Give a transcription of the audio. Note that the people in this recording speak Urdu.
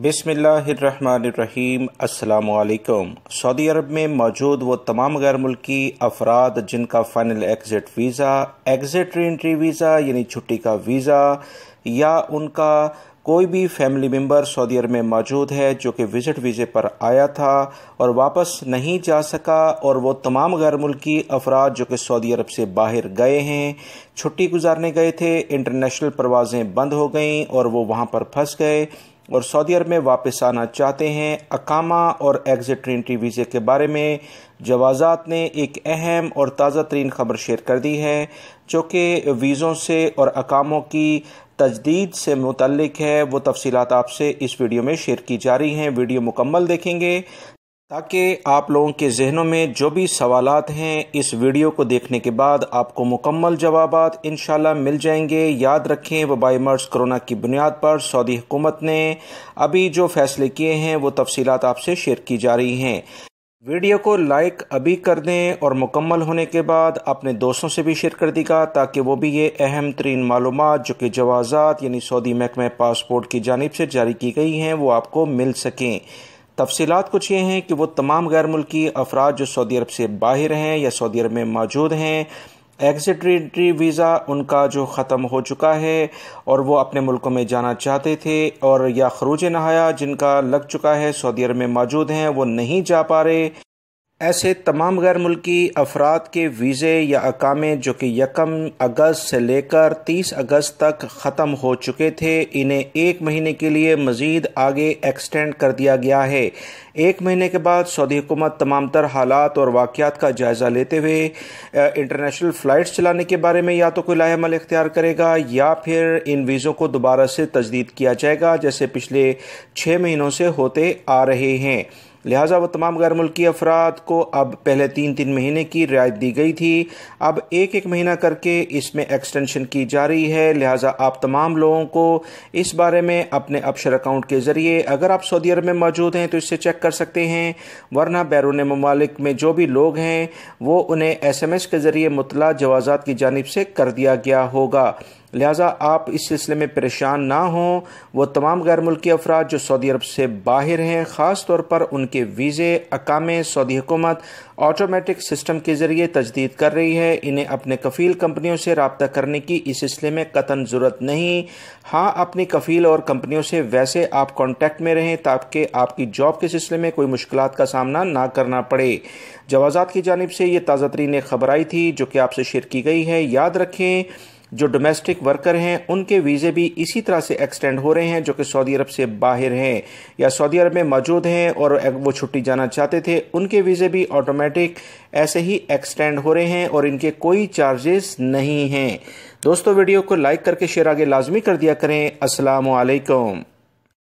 بسم اللہ الرحمن الرحیم۔ السلام علیکم۔ سعودی عرب میں موجود وہ تمام غیر ملکی افراد جن کا فائنل ایگزٹ ویزا، ایگزٹ ری انٹری ویزا یعنی چھٹی کا ویزا، یا ان کا کوئی بھی فیملی ممبر سعودی عرب میں موجود ہے جو کہ وزٹ ویزے پر آیا تھا اور واپس نہیں جا سکا، اور وہ تمام غیر ملکی افراد جو کہ سعودی عرب سے باہر گئے ہیں، چھٹی گزارنے گئے تھے، انٹرنیشنل پروازیں بند ہو گئیں اور وہ وہاں پر پھنس گئے اور سعودی عرب میں واپس آنا چاہتے ہیں، اقامہ اور ایگزٹ ری انٹری ویزے کے بارے میں جوازات نے ایک اہم اور تازہ ترین خبر شیئر کر دی ہے، جو کہ ویزوں سے اور اقاموں کی تجدید سے متعلق ہے۔ وہ تفصیلات آپ سے اس ویڈیو میں شیئر کی جا رہی ہیں۔ ویڈیو مکمل دیکھیں گے تاکہ آپ لوگوں کے ذہنوں میں جو بھی سوالات ہیں اس ویڈیو کو دیکھنے کے بعد آپ کو مکمل جوابات انشاءاللہ مل جائیں گے۔ یاد رکھیں، وبائی مرض کرونا کی بنیاد پر سعودی حکومت نے ابھی جو فیصلے کیے ہیں وہ تفصیلات آپ سے شیئر کی جا رہی ہیں۔ ویڈیو کو لائک ابھی کر دیں اور مکمل ہونے کے بعد اپنے دوستوں سے بھی شیئر کر دی گا تاکہ وہ بھی یہ اہم ترین معلومات جو کہ جوازات یعنی سعودی محکمہ پاسپورٹ کی جانب سے جاری کی گئی ہیں وہ آپ کو مل سکیں۔ تفصیلات کچھ یہ ہیں کہ وہ تمام غیر ملکی افراد جو سعودی عرب سے باہر ہیں یا سعودی عرب میں موجود ہیں، ایگزٹ ری انٹری ویزا ان کا جو ختم ہو چکا ہے اور وہ اپنے ملکوں میں جانا چاہتے تھے، اور یا خروج نہایہ جن کا لگ چکا ہے سعودی عرب میں موجود ہیں وہ نہیں جا پا رہے، ایسے تمام غیر ملکی افراد کے ویزے یا اقامے جو کہ 1 اگست سے لے کر 30 اگست تک ختم ہو چکے تھے، انہیں 1 مہینے کے لیے مزید آگے ایکسٹینڈ کر دیا گیا ہے۔ 1 مہینے کے بعد سعودی حکومت تمام تر حالات اور واقعات کا جائزہ لیتے ہوئے انٹرنیشنل فلائٹس چلانے کے بارے میں یا تو کوئی لائحہ عمل اختیار کرے گا یا پھر ان ویزوں کو دوبارہ سے تجدید کیا جائے گا، جیسے پچھلے 6 مہینوں سے ہوتے آ رہے ہیں۔ لہٰذا وہ تمام غیر ملکی افراد کو اب پہلے 3 مہینے کی رعایت دی گئی تھی، اب 1 مہینہ کر کے اس میں ایکسٹینشن کی جا رہی ہے۔ لہٰذا آپ تمام لوگوں کو اس بارے میں اپنے ابشر اکاؤنٹ کے ذریعے، اگر آپ سعودی عرب میں موجود ہیں تو اس سے چیک کر سکتے ہیں، ورنہ بیرون ممالک میں جو بھی لوگ ہیں وہ انہیں SMS کے ذریعے مطلع جوازات کی جانب سے کر دیا گیا ہوگا۔ لہٰذا آپ اس سلسلے میں پریشان نہ ہوں۔ وہ تمام غیر ملکی افراد جو سعودی عرب سے باہر ہیں، خاص طور پر ان کے ویزے اقامے سعودی حکومت آٹومیٹک سسٹم کے ذریعے تجدید کر رہی ہے، انہیں اپنے کفیل کمپنیوں سے رابطہ کرنے کی اس سلسلے میں قطعاً ضرورت نہیں۔ ہاں، اپنی کفیل اور کمپنیوں سے ویسے آپ کانٹیکٹ میں رہیں تاکہ آپ کی جاب کے سلسلے میں کوئی مشکلات کا سامنا نہ کرنا پڑے۔ جوازات کی جانب سے یہ تازہ ترین ایک خبر آئی تھی جو کہ آپ سے شیئر کی گئی ہے۔ یاد رکھیں، جو ڈومیسٹک ورکر ہیں ان کے ویزے بھی اسی طرح سے ایکسٹینڈ ہو رہے ہیں جو کہ سعودی عرب سے باہر ہیں یا سعودی عرب میں موجود ہیں اور وہ چھٹی جانا چاہتے تھے، ان کے ویزے بھی آٹومیٹک ایسے ہی ایکسٹینڈ ہو رہے ہیں اور ان کے کوئی چارجز نہیں ہیں۔ دوستو، ویڈیو کو لائک کر کے شیئر آگے لازمی کر دیا کریں۔ السلام علیکم۔